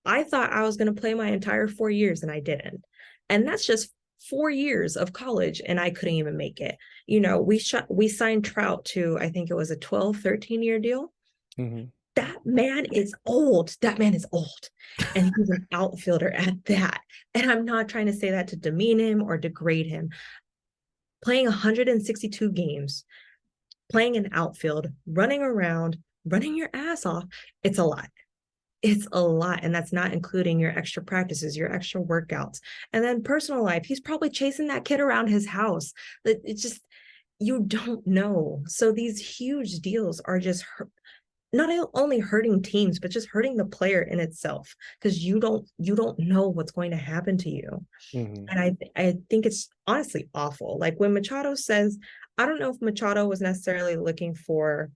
I thought I was going to play my entire 4 years and I didn't. And that's just 4 years of college and I couldn't even make it. We signed Trout to, I think it was a 12, 13-year deal. Mm-hmm. That man is old. That man is old. And he's an outfielder at that. And I'm not trying to say that to demean him or degrade him. Playing 162 games, playing an outfield, running around, running your ass off, it's a lot. It's a lot. And that's not including your extra practices, your extra workouts. And then personal life, he's probably chasing that kid around his house. It's just, you don't know. So these huge deals are just not only hurting teams, but just hurting the player in itself because you don't know what's going to happen to you. Mm-hmm. And I think it's honestly awful. Like when Machado says, I don't know if Machado was necessarily looking for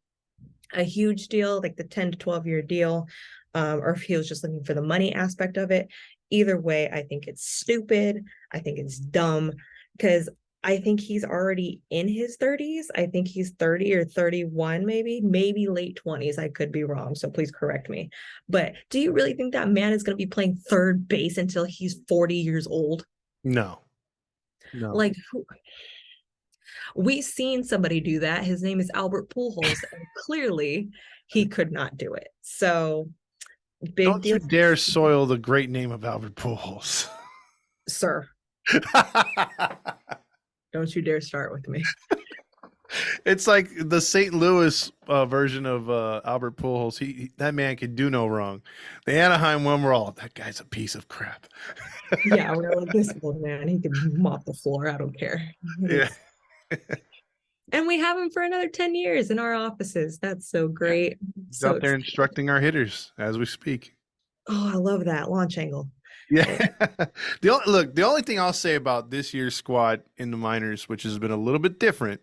a huge deal, like the 10 to 12-year deal, or if he was just looking for the money aspect of it. Either way, I think it's stupid. I think it's dumb because I think he's already in his 30s. I think he's 30 or 31, maybe late 20s. I could be wrong. So please correct me. But do you really think that man is going to be playing third base until he's 40 years old? No, no. Like, we've seen somebody do that. His name is Albert Pujols, and clearly he could not do it. So big Don't deal, you dare soil the great name of Albert Pujols. sir. Don't you dare start with me. It's like the St. Louis version of Albert Pujols. That man can do no wrong. The Anaheim one, we're all, that guy's a piece of crap. Yeah, we're like, this old man, he can mop the floor. I don't care. Yeah. And we have him for another 10 years in our offices. That's so great. He's So out there excited. instructing our hitters as we speak. Oh, I love that launch angle. Yeah. The only thing I'll say about this year's squad in the minors, which has been a little bit different,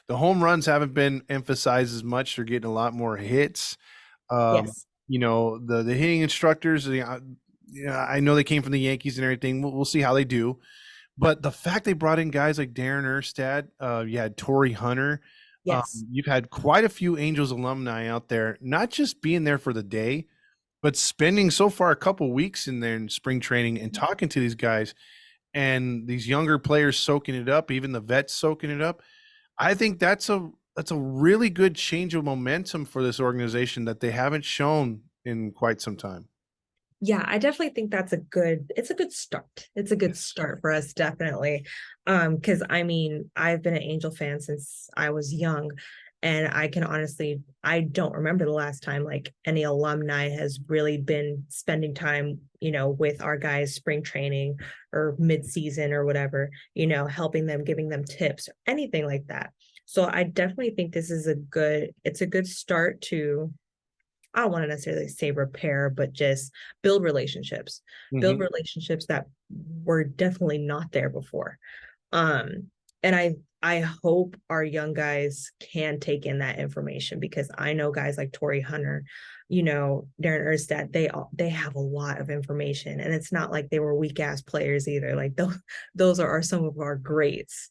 the home runs haven't been emphasized as much. They're getting a lot more hits. Yes. The hitting instructors, I know they came from the Yankees and everything. We'll see how they do. But the fact they brought in guys like Darren Erstad, you had Torrey Hunter, Yes. you've had quite a few Angels alumni out there, not just being there for the day, but spending so far a couple weeks in there in spring training and talking to these guys and these younger players soaking it up, even the vets soaking it up. I think that's a really good change of momentum for this organization that they haven't shown in quite some time. Yeah, I definitely think it's a good start. It's a good Yes. start for us, definitely. Because I mean, I've been an Angel fan since I was young, and I don't remember the last time like any alumni has really been spending time, with our guys spring training or mid-season or whatever, helping them, giving them tips, anything like that. So I definitely think it's a good start to, I don't want to necessarily say repair, but just build Mhm. relationships that were definitely not there before. And I hope our young guys can take in that information because I know guys like Torrey Hunter, Darren Erstad, they have a lot of information, and it's not like they were weak ass players either. Like those are some of our greats.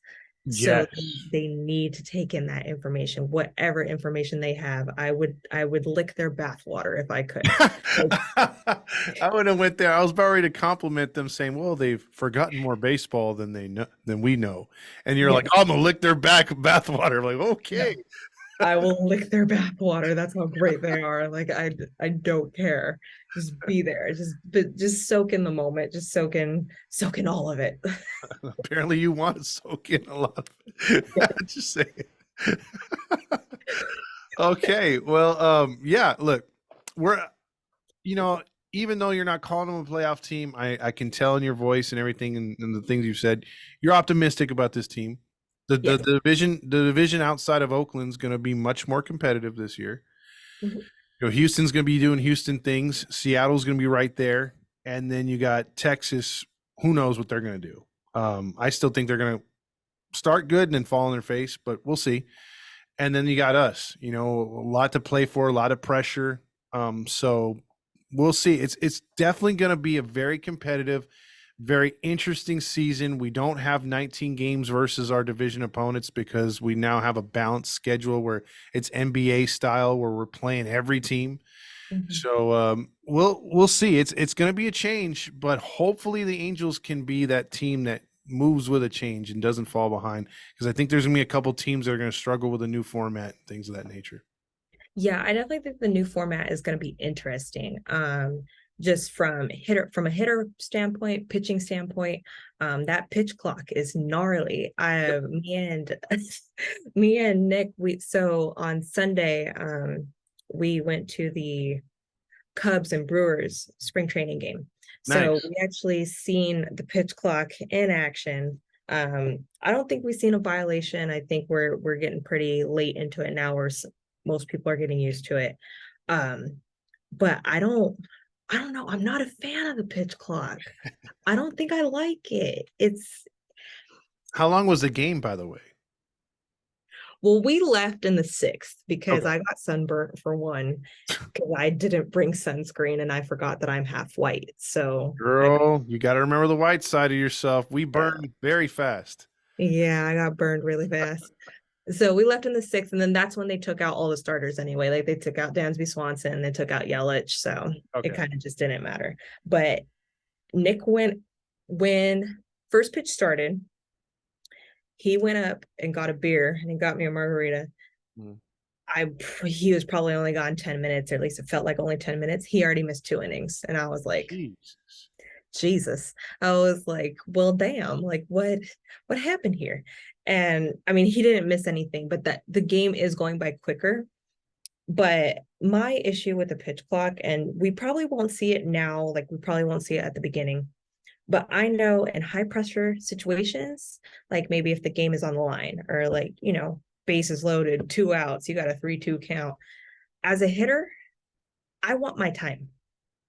So Yes. they need to take in that information, whatever information they have. I would lick their bathwater if I could. Like, I would have went there. I was about ready to compliment them, saying, "Well, they've forgotten more baseball than they know than we know." And you're like, yes, "Oh, I'm gonna lick their bathwater." Like, no, okay. I will lick their bathwater. That's how great they are. Like I don't care. Just be there. Just soak in the moment. Just soak in all of it. Apparently, you want to soak in a lot of it. Yeah. Just saying. Okay. Well, yeah. Look, we're you know, even though you're not calling them a playoff team, I can tell in your voice and everything and the things you've said, you're optimistic about this team. Yes. The division outside of Oakland's going to be much more competitive this year. Mhm. Houston's going to be doing Houston things. Seattle's going to be right there, and then you got Texas. Who knows what they're going to do? I still think they're going to start good and then fall on their face, but we'll see. And then you got us, you know, a lot to play for, a lot of pressure. So we'll see. It's definitely going to be a very competitive, very interesting season. We don't have 19 games versus our division opponents because we now have a balanced schedule where it's NBA style, where we're playing every team. Mhm. So we'll see. It's going to be a change, but hopefully the Angels can be that team that moves with a change and doesn't fall behind. Because I think there's going to be a couple teams that are going to struggle with a new format, things of that nature. Yeah, I definitely think the new format is going to be interesting. Just from a hitter standpoint, pitching standpoint, that pitch clock is gnarly. Me and me and Nick, we so on Sunday, we went to the Cubs and Brewers spring training game. So Nice. we actually seen the pitch clock in action. I don't think we've seen a violation. I think we're getting pretty late into it now, where most people are getting used to it. Um, but I don't know. I'm not a fan of the pitch clock. I don't think I like it. It's How long was the game, by the way? Well, we left in the sixth because Okay. I got sunburnt for one, because I didn't bring sunscreen and I forgot that I'm half white. So I got, Girl, you got to remember the white side of yourself. We yeah, burn very fast. yeah, I got burned really fast. So we left in the sixth, and then that's when they took out all the starters anyway. Like they took out Dansby Swanson, they took out Yelich, so it Okay. kind of just didn't matter. But Nick went when first pitch started. He went up and got a beer and he got me a margarita. Mm. I He was probably only gone 10 minutes, or at least it felt like only 10 minutes. He already missed two innings. And I was like, Jesus. Jesus. I was like, well, damn, like what happened here? And I mean, he didn't miss anything, but that the game is going by quicker. But my issue with the pitch clock, and we probably won't see it now, like we probably won't see it at the beginning. But I know in high pressure situations, like maybe if the game is on the line, or like, bases loaded, two outs, you got a 3-2 count. As a hitter, I want my time.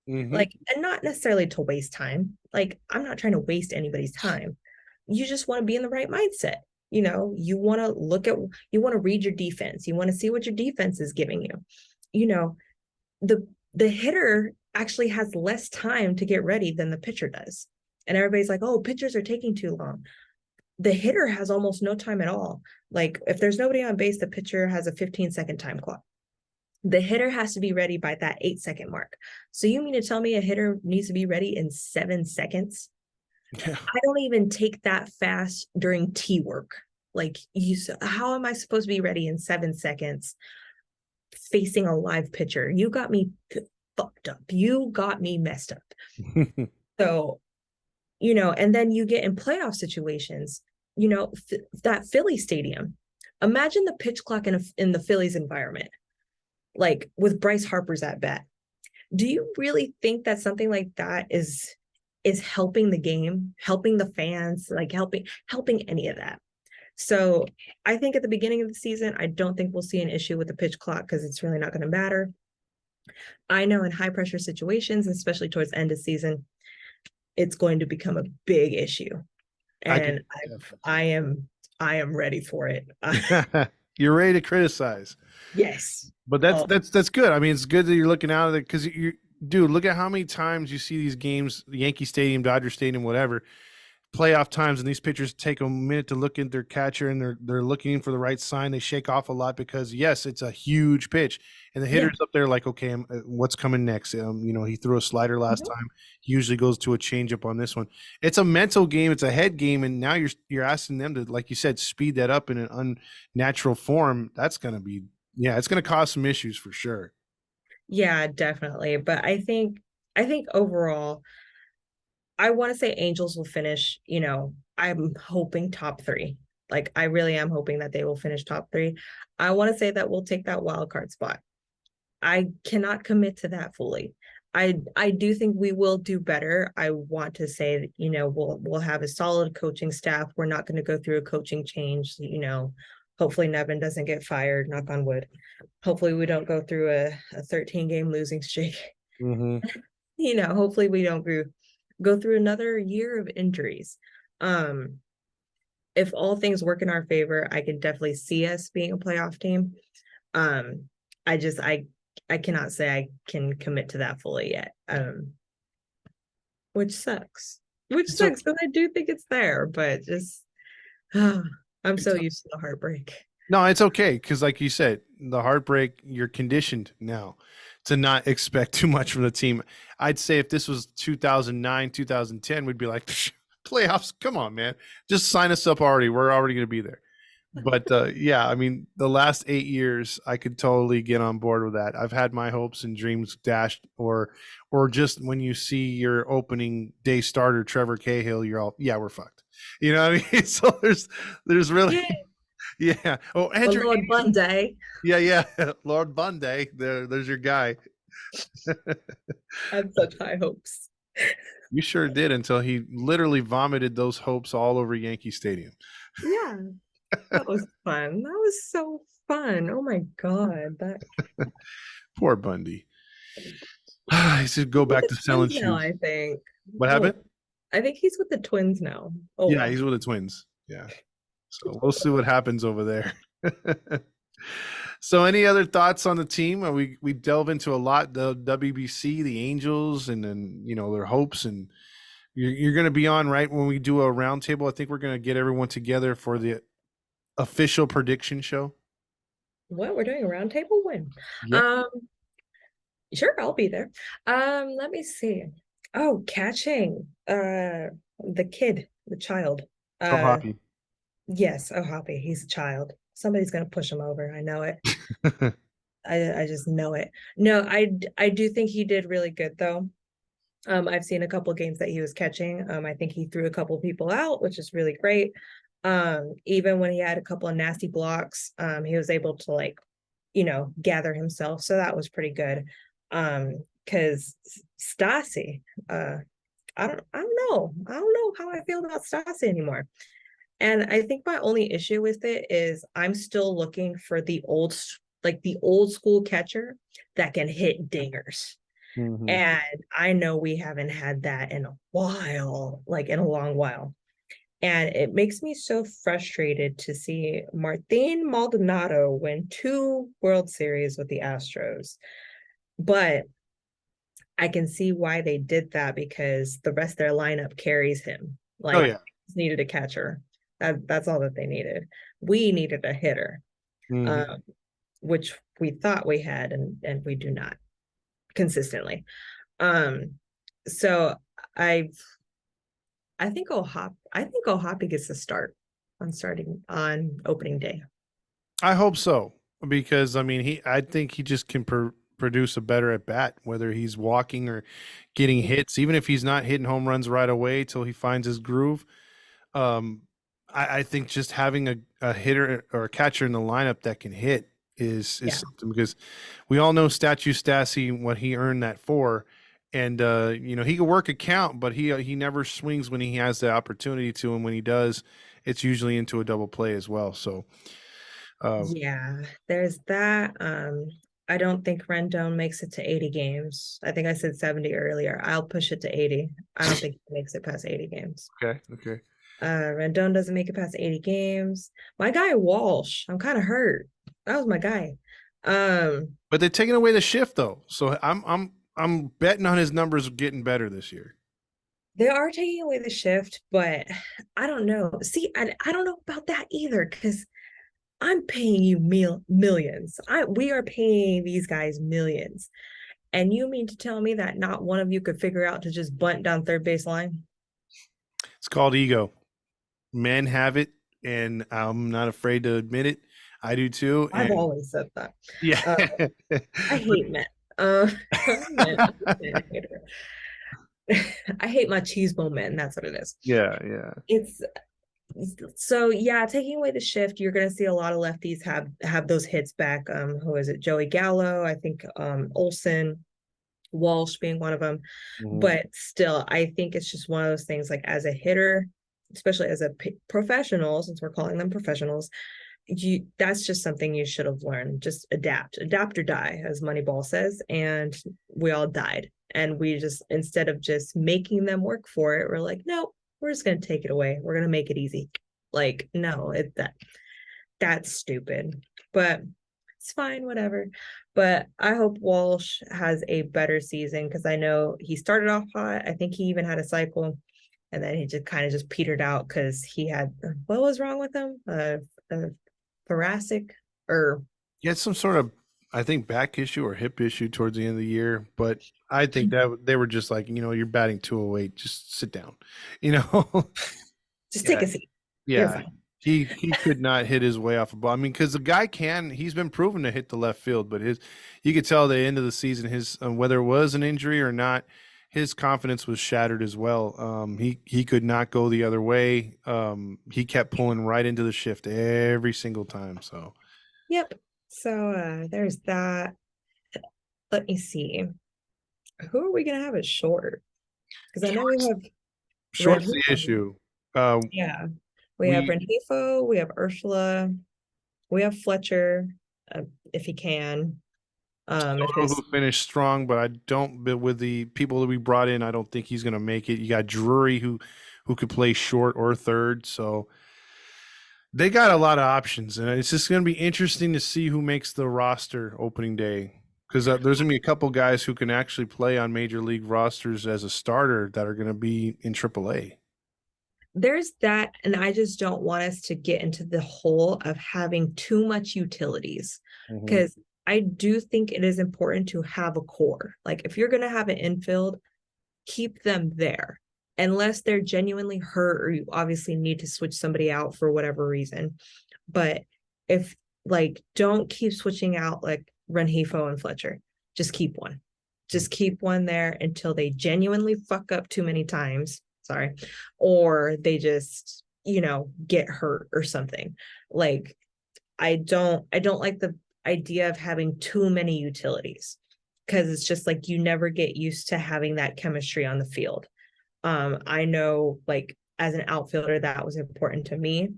Hmm. Like, and not necessarily to waste time. Like, I'm not trying to waste anybody's time. You just want to be in the right mindset. You want to you want to read your defense. You want to see what your defense is giving you. You know, the hitter actually has less time to get ready than the pitcher does. And everybody's like, oh, pitchers are taking too long. The hitter has almost no time at all. Like if there's nobody on base, the pitcher has a 15-second time clock. The hitter has to be ready by that 8-second mark. So you mean to tell me a hitter needs to be ready in 7 seconds? Yeah. I don't even take that fast during T work. Like how am I supposed to be ready in 7 seconds facing a live pitcher? You got me fucked up. You got me messed up. So, and then you get in playoff situations, that Philly stadium. Imagine the pitch clock in the Phillies environment, like with Bryce Harper's at bat. Do you really think that something like that is helping the game, helping the fans, like helping any of that? So I think at the beginning of the season, I don't think we'll see an issue with the pitch clock because it's really not going to matter. I know in high pressure situations, especially towards the end of season, it's going to become a big issue. I could And definitely. I am ready for it. You're ready to criticize. Yes. But that's Oh, that's that's good. I mean, it's good that you're looking out of it because you, dude, look at how many times you see these games, Yankee Stadium, Dodger Stadium, whatever, playoff times, and these pitchers take a minute to look at their catcher and they're looking for the right sign. They shake off a lot because yes, it's a huge pitch, and the yeah. hitter's up there like, okay, what's coming next? He threw a slider last Mhm. time. He usually goes to a changeup on this one. It's a mental game. It's a head game, and now you're asking them to, like you said, speed that up in an unnatural form. That's gonna be yeah, it's gonna cause some issues for sure. Yeah, definitely. But I think overall, I want to say Angels will finish, I'm hoping top three. Like I really am hoping that they will finish top three. I want to say that we'll take that wild card spot. I cannot commit to that fully. I do think we will do better. I want to say that, we'll have a solid coaching staff. We're not going to go through a coaching change. Hopefully Nevin doesn't get fired, knock on wood. Hopefully we don't go through a 13 game losing streak. Mm-hmm. Hopefully we don't go through another year of injuries. Um, if all things work in our favor, I can definitely see us being a playoff team. Um, I cannot say I can commit to that fully yet. Which sucks. Which It's okay. sucks because I do think it's there, but just I'm so used to the heartbreak. No, it's okay because, like you said, the heartbreak, you're conditioned now to not expect too much from the team. I'd say if this was 2009, 2010, we'd be like, playoffs, come on, man. Just sign us up already. We're already going to be there. But yeah, I mean, the last 8 years, I could totally get on board with that. I've had my hopes and dreams dashed, or just when you see your opening day starter, Trevor Cahill, you're all, yeah, we're fucked. You know what I mean? So there's really, Yeah. yeah. Oh, But Andrew, Lord Bunday, yeah, yeah. Lord Bunday, there's your guy. I had such high hopes. You sure did until he literally vomited those hopes all over Yankee Stadium. Yeah, that was fun. That was so fun. Oh my God. That Poor Bundy. He should go he's with back the to selling Twins now, shoes. I think. What Oh, happened? I think he's with the Twins now. Oh Yeah, well. he's with the Twins. Yeah. So we'll see what happens over there. So, any other thoughts on the team? We delve into a lot, the WBC, the Angels, and then their hopes. And you're going to be on right when we do a roundtable. I think we're going to get everyone together for the official prediction show. What, we're doing a roundtable when? Yep. Um, sure, I'll be there. Let me see. Oh, catching. The kid, the child. Oh, Uh, hockey. yes. Oh, Hoppy, he's a child. Somebody's gonna push him over. I know it. I just know it. No, I do think he did really good though. I've seen a couple games that he was catching. I think he threw a couple people out, which is really great. Even when he had a couple of nasty blocks, he was able to gather himself. So that was pretty good. Because Stassi, I don't know how I feel about Stassi anymore. And I think my only issue with it is I'm still looking for the old school catcher that can hit dingers. Mhm. And I know we haven't had that in a while, like in a long while. And it makes me so frustrated to see Martin Maldonado win 2 World Series with the Astros. But I can see why they did that because the rest of their lineup carries him. Oh Like, yeah. needed a catcher. That's all that they needed. We needed a hitter, Mhm. um, which we thought we had, and we do not consistently. Um, so I I think O'Hoppe gets the start on opening day. I hope so because I mean I think he just can produce a better at bat, whether he's walking or getting hits, even if he's not hitting home runs right away till he finds his groove. Um, I think just having a hitter or a catcher in the lineup that can hit is Yeah. something, because we all know Statue Stassi, what he earned that for. And he can work a count, but he never swings when he has the opportunity to, and when he does, it's usually into a double play as well. So Yeah, there's that. I don't think Rendon makes it to 80 games. I think I said 70 earlier. I'll push it to 80. I don't think he makes it past 80 games. okay. Rendon doesn't make it past 80 games. My guy Walsh, I'm kind of hurt. That was my guy. Um, But they're taking away the shift though, so I'm betting on his numbers getting better this year. they are taking away the shift, but I don't know. See, I don't know about that either because I'm paying you millions. We are paying these guys millions. And you mean to tell me that not one of you could figure out to just bunt down third base line? It's called ego. Men have it, and I'm not afraid to admit it. I do too, I've and always said that. yeah. Uh, I But hate men. I'm a man hater. I hate my cheese men. That's what it is. yeah, yeah. It's so yeah, taking away the shift, you're gonna see a lot of lefties have those hits back. Who is it? Joey Gallo, I think Olson, Walsh being one of them. Mhm. But still, I think it's just one of those things like as a hitter, especially as a professional, since we're calling them professionals, that's just something you should have learned. Just adapt or die, as Moneyball says. And we all died. And we just, instead of just making them work for it, we're like, no, we're just going to take it away. We're going to make it easy. Like, no, that's stupid. But it's fine, whatever. But I hope Walsh has a better season because I know he started off hot. I think he even had a cycle, and then he just kind of just petered out because he had what was wrong with him? A thoracic or He had some sort of, I think, back issue or hip issue towards the end of the year, but I think that they were just like, you're batting 208, just sit down, you know. just take Yeah, a seat. You're yeah. fine. He could not hit his way off a ball. I mean, because the guy he's been proven to hit the left field, but you could tell at the end of the season, his whether it was an injury or not, his confidence was shattered as well. He could not go the other way. He kept pulling right into the shift every single time. So Yep. So there's that. Let me see. Who are we gonna have at short? Because I know we short's have short's the Renhefo. issue. Uh, Yeah. We have we Renhefo, we have Ursula, we have Fletcher, uh, if he can. If Soto, his who finished strong, but I don't. But with the people that we brought in, I don't think he's going to make it. You got Drury, who could play short or third, so they got a lot of options, and it's just going to be interesting to see who makes the roster opening day. Because there's going to be a couple guys who can actually play on major league rosters as a starter that are going to be in AAA. there's that, and I just don't want us to get into the hole of having too much utilities Mm-hmm. because I do think it is important to have a core. Like if you're gonna have an infield, keep them there. Unless they're genuinely hurt or you obviously need to switch somebody out for whatever reason. But if like don't keep switching out like Renhefo and Fletcher. Just keep one. Just keep one there until they genuinely fuck up too many times. Sorry. Or they just, get hurt or something. Like I don't like the idea of having too many utilities because it's just like you never get used to having that chemistry on the field. I know like as an outfielder that was important to me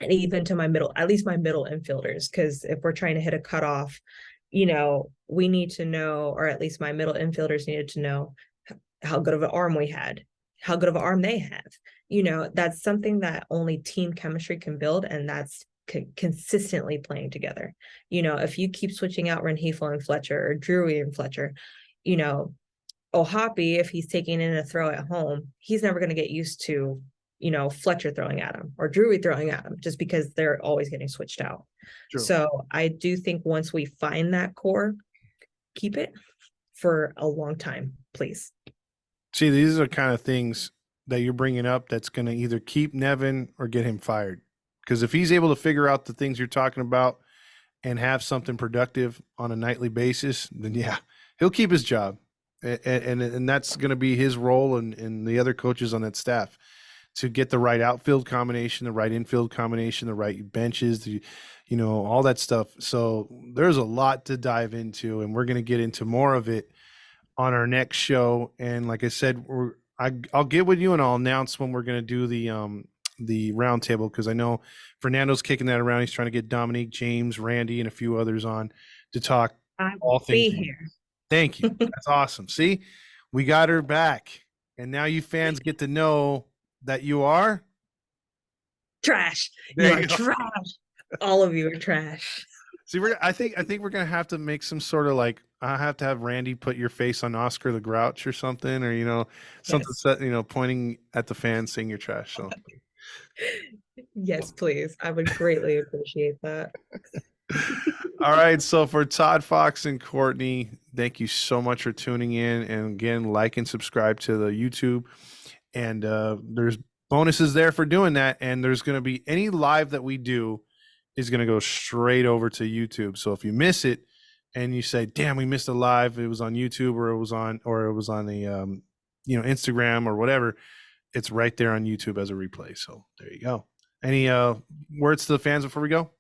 and even to my middle, at least my middle infielders, because if we're trying to hit a cutoff, we need to know, or at least my middle infielders needed to know how good of an arm we had, how good of an arm they have. That's something that only team chemistry can build, and that's consistently playing together. If you keep switching out Renhefel and Fletcher or Drury and Fletcher, you know, O'Hoppy, if he's taking in a throw at home, he's never going to get used to, Fletcher throwing at him or Drury throwing at him just because they're always getting switched out. True. So I do think once we find that core, keep it for a long time, please. See, these are kind of things that you're bringing up that's going to either keep Nevin or get him fired. Because if he's able to figure out the things you're talking about and have something productive on a nightly basis, then yeah, he'll keep his job. And that's going to be his role and the other coaches on that staff to get the right outfield combination, the right infield combination, the right benches, all that stuff. So there's a lot to dive into, and we're going to get into more of it on our next show. And like I said, I'll get with you and I'll announce when we're going to do the roundtable because I know Fernando's kicking that around. He's trying to get Dominique, James, Randy, and a few others on to talk I all will things. be here. Thank you. That's awesome. See, we got her back, and now you fans get to know that you are Trash. You there. are You go. trash. All of you are trash. See, I think we're gonna have to make some sort of like I have to have Randy put your face on Oscar the Grouch or something, or something Yes. set, pointing at the fans saying you're trash. So Yes, please. I would greatly appreciate that. all right, so for Todd Fox and Courtenee, thank you so much for tuning in, and again, like and subscribe to the YouTube. And there's bonuses there for doing that, and there's going to be any live that we do is going to go straight over to YouTube. So if you miss it and you say, "Damn, we missed a live," it was on YouTube or it was on the Instagram or whatever, it's right there on YouTube as a replay. So there you go. Any words to the fans before we go?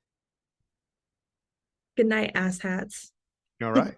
Good night, ass hats. All right.